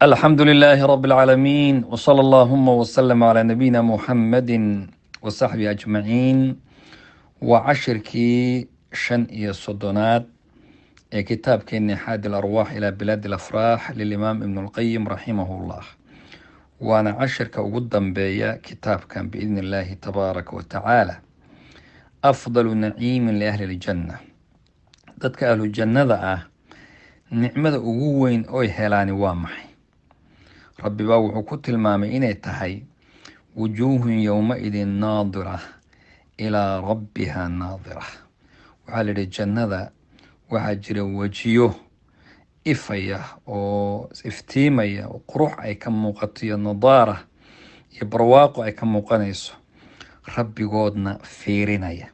الحمد لله رب العالمين وصلى اللهم وسلم على نبينا محمد وصحبه أجمعين وعشركي شن إيا الصدونات كتاب كإن حاد الأرواح إلى بلاد الأفراح للإمام ابن القيم رحمه الله. وأنا عشرك قدام بيا كتاب كان بإذن الله تبارك وتعالى أفضل نعيم لأهل الجنة. dadka ahlu jannada ah nicmada ugu weyn oy helaani waa maxay? rabbi baa wuxuu ku tilmaamay inay tahay wujuuhun yowma-idin naadira ilaa rabbiha naadira. waxaa layidhi jannada waxaa jira wejiyo ifaya oo iftiimaya oo qurux ay ka muuqato iyo nadaara iyo barwaaqo ay ka muuqanayso, rabbigoodna fiirinaya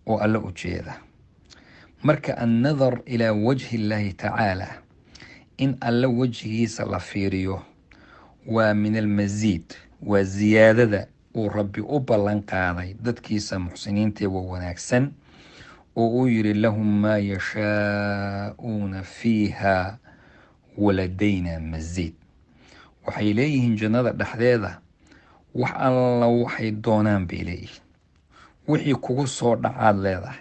oo alla u jeeda. marka annadar ilaa wajhi illaahi tacaala, in alla wejigiisa la fiiriyo, waa min almasiid, waa ziyaadada uu rabbi u ballan qaaday dadkiisa muxsiniinta wa wanaagsan, oo uu yidhi lahum maa yashaa'uuna fiiha waladayna masiid. waxay leeyihiin jannada dhexdeeda wax alla waxay doonaan bay leeyihiin. wixii kugu soo dhacaad leedahay,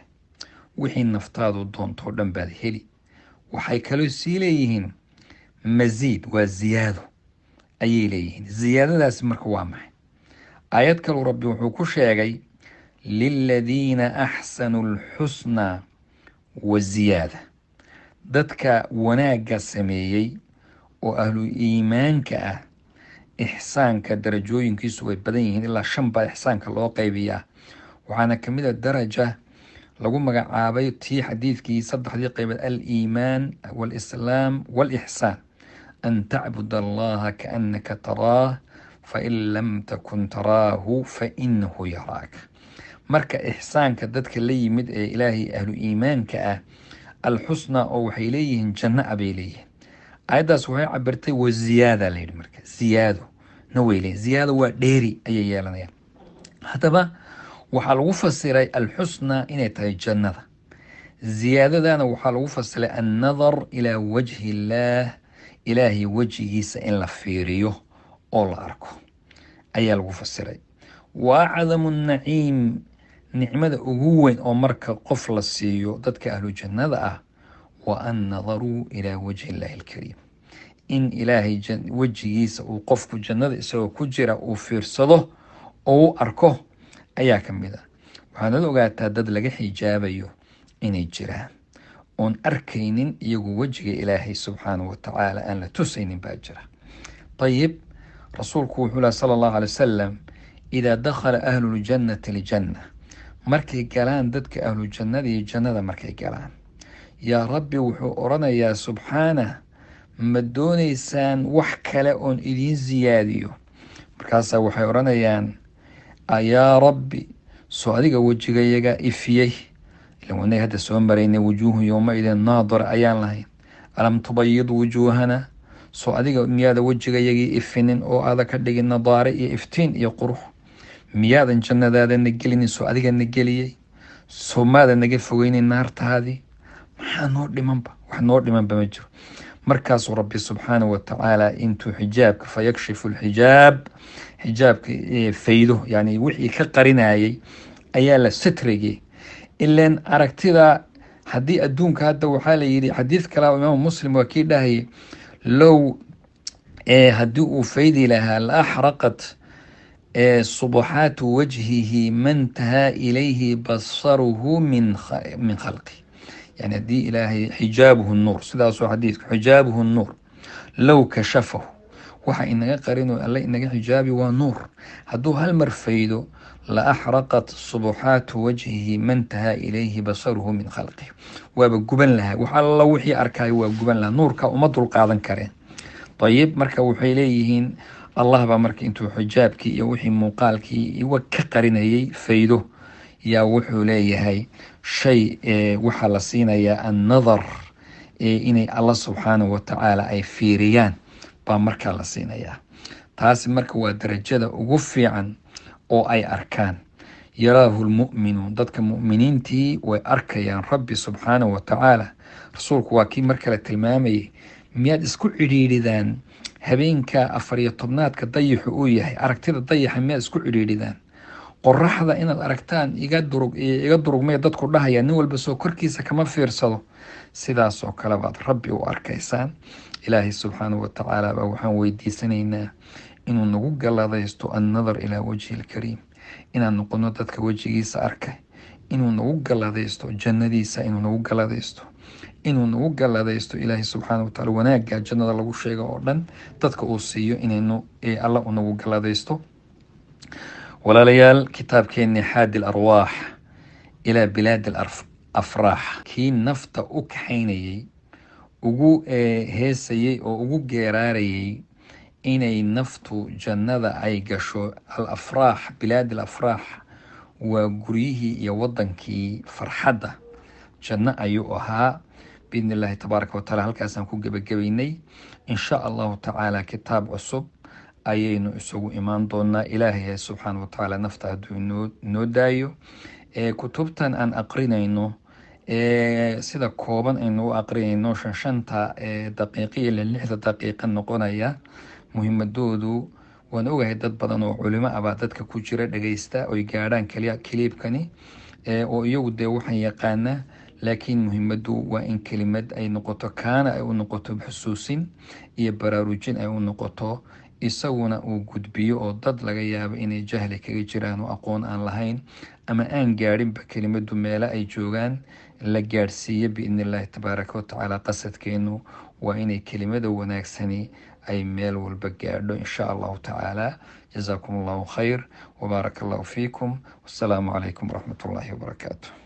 wixii naftaadu doontoo dhan baad heli. waxay kaloo sii leeyihiin masiid, waa ziyaado ayay leeyihiin. ziyaadadaasi marka waa maxay? aayad kaleu rabbi wuxuu ku sheegay liladiina axsanuu alxusnaa wa ziyaada. dadka wanaagga sameeyey oo ahlu iimaanka ah, ixsaanka darajooyinkiisu way badan yihiin, ilaa 5 baa ixsaanka loo qaybiyaa. waxaana ka mid a daraja lagu magacaabay tii xadiidkii 3 qaybood: aliimaan walislaam walixsaan, an tacbud allaha kaannaka taraah fain lam takun taraahu fainahu yaraak. marka ixsaanka dadka la yimid ee ilaahay ahlu iimaanka ah, alxusna oo waxay leeyihiin janno a bay leeyihiin. aayaddaas waxay cabirtay wa ziyaada layidhi. marka ziyaado na way leeyihin. ziyaado waa dheeri ayay yeelanayaan. haddaba waxaa lagu fasiray alxusna inay tahay jannada. ziyaadadana waxaa lagu fasiray annadar ilaa wajhi illaah, ilaahay wejigiisa in la fiiriyo oo la arko ayaa lagu fasiray. wa acdamu naciim, nicmada ugu weyn oo marka qof la siiyo dadka ahlu jannada ah, wa an nadaruu ilaa wajhi illaahi alkariim, in ilaahay wejigiisa uu qofku jannada isagoo ku jira uu fiirsado oo u arko ayaa ka mid ah. waxaanad ogaataa dad laga xijaabayo inay jiraan oon arkaynin iyagu wejiga ilaahay subxaanahu watacaala aan la tusaynin baa jira. ayib, rasuulku wuxuu laha sala allahu alay wasalam, idaa dakhala ahlu ljannati aljanna, markay galaan dadka ahlu jannadii jannada markay galaan, yaa rabbi wuxuu odhanayaa subxaanah, ma doonaysaan wax kale oon idiin siyaadiyo? markaasaa waxay odhanayaan, ayaa rabbi, soo adiga wejigayaga ifiyey. ilan wanag hadda soo maraynay wujuuhu yowma-idin naadira ayaan lahayn. alam tubayid wujuuhana, soo adiga miyaada wejigayagii ifinin oo aada ka dhigin nadaare iyo iftiin iyo qurux? miyaadan jannadaadana gelinin, soo adigana geliyey? soo maadan naga fogeynin naartaadii? maxaa noo dhimanba? wax noo dhimanba ma jiro. markaasuu rabbi subxaanahu watacaala intuu xijaabka fayakshifu lxijaab, xijaabka faydo, yani wixii ka qarinayay ayaa la satrigay. ilan aragtida haddii adduunka hadda waxaa la yidhi xadiid kale imaamu muslim waa kii dhahayay, low haddii uu faydi lahaa la axraqat subaxaatu wajhihi mantahaa ilayhi basaruhu min khalqi. yani haddii ilaahay xijaabuhu nuur, sidaasoo xadiidku xijaabuhu nuur low kashafahu, waxa inaga qarinoo alla inaga xijaabi waa nuur. hadduu hal mar faydo, la axraqat subuxaatu wajhihi mantahaa ilayhi basaruhu min khalqih, waaba guban lahaa. wax alla wixii arkaayo waa guban lahaa, nuurka uma dul qaadan kareen. ayib, marka waxay leeyihiin allah baa marka intuu xijaabkii iyo wixii muuqaalkii ka qarinayay faydo, yaa wuxuu leeyahay shay waxaa la siinayaa annadar, inay alla subxaanahu watacaala ay fiiriyaan baa markaa la siinayaa. taasi marka waa darajada ugu fiican oo ay arkaan. yaraahu lmu'minuun, dadka mu'miniintii way arkayaan rabbi subxaanahu watacaala. rasuulku waa kii mar kale tilmaamayay, miyaad isku cidhiidhidaan habeenka 14 dayaxu uu yahay, aragtida dayaxa miyaa isku cidhiidhidaan? qoraxda inaad aragtaan iga durugmee dadku dhahaya, nin walba soo korkiisa kama fiirsado. sidaasoo kale baad rabbi u arkaysaan. ilaahay subxaanahu watacaala baa waxaan weydiisanaynaa inuu nagu galladaysto annadar ilaa wajhi ilkariim, inaan noqono dadka wejigiisa arkay, inuu nagu galladaysto jannadiisa, inuu nagu galladaysto ilaahay subxaanahu watacaala wanaagga jannada lagu sheego oo dhan dadka uu siiyo, inaynu alla u nagu galladaysto. walaalayaal, kitaabkeenni xaadi larwaax ilaa bilaadi afraax, kii nafta u kaxaynayay, ugu heesayay oo ugu geeraarayay inay naftu jannada ay gasho. alafraax, bilaadi alafraax waa guryihii iyo wadankii farxadda. janno ayuu ahaa. biidni illaahi tabaaraka wataala halkaasaan ku gebagabaynay. insha allahu tacaala kitaab cusub ayaynu isugu imaan doonaa. ilaahay subxaana watacaala nafta hadduu inoo daayo. kutubtan aan aqrinayno sida kooban aynu u aqrinayno, shanta daqiiqa iyo 6 daqiiqa noqonaya. muhiimadoodu waan ogahay dad badan oo culimo ah baa dadka ku jira dhagaysta oy gaadhaan kaliibkani oo iyagu dee waxaan yaqaana. laakiin muhiimadu waa in kelimad ay noqoto, kaana ay u noqoto xusuusin iyo baraarujin ay u noqoto, isaguna uu gudbiyo oo dad laga yaabo inay jahli kaga jiraan oo aqoon aan lahayn ama aan gaadhinba kelimadu meelo ay joogaan, la gaadhsiiyo biidni illaahi tabaaraka watacaala. qasadkeenu waa inay kelimada wanaagsani ay meel walba gaadho insha allahu tacaala. jazaakum allahu khayr, wabaaraka allahu fiikum, wassalaamu calaykum waraxmat ullaahi wabarakaatu.